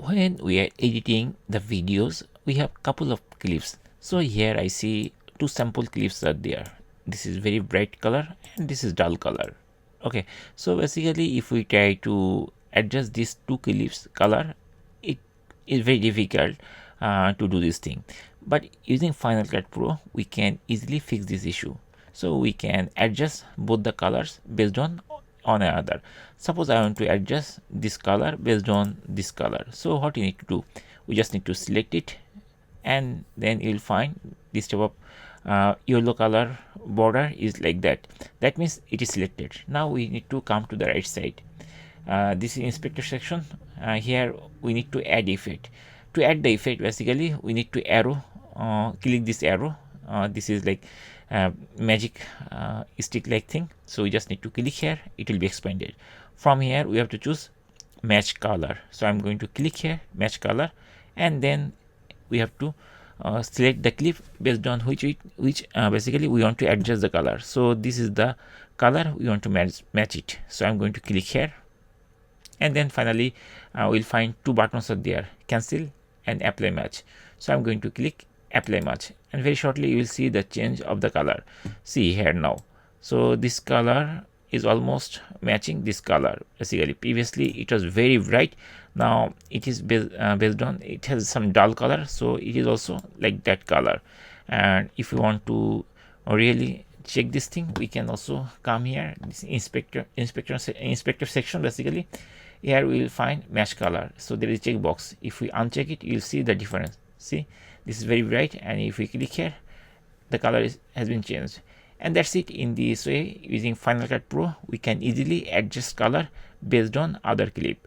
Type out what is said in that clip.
when we are editing the videos, we have couple of clips. So here I see two sample clips are there. This is very bright color and this is dull color. Okay, so basically if we try to adjust these two clips color, it is very difficult to do this thing. But using Final Cut Pro, we can easily fix this issue. So we can adjust both the colors based on another. Suppose I want to adjust this color based on this color. So what you need to do, we just need to select it, and then you'll find this type of yellow color border is like that. That means it is selected. Now we need to come to the right side. This is inspector section. Here we need to add effect. To add the effect, basically we need to arrow, click this arrow. This is like magic stick like thing. So we just need to click here, it will be expanded. From here we have to choose match color. So I'm going to click here, match color, and then we have to select the clip based on which basically we want to adjust the color. So this is the color we want to match it. So I'm going to click here, and then finally we'll find two buttons are there, cancel and apply match. So I'm going to click apply match, and very shortly you will see the change of the color. See here now. So this color is almost matching this color. Basically previously it was very bright, now it is based on, it has some dull color, so it is also like that color. And if you want to really check this thing, we can also come here, this inspector section. Basically here we will find match color. So there is checkbox. If we uncheck it, you'll see the difference. See, this is very bright, and if we click here, the color has been changed. And that's it. In this way, using Final Cut Pro, we can easily adjust color based on other clip.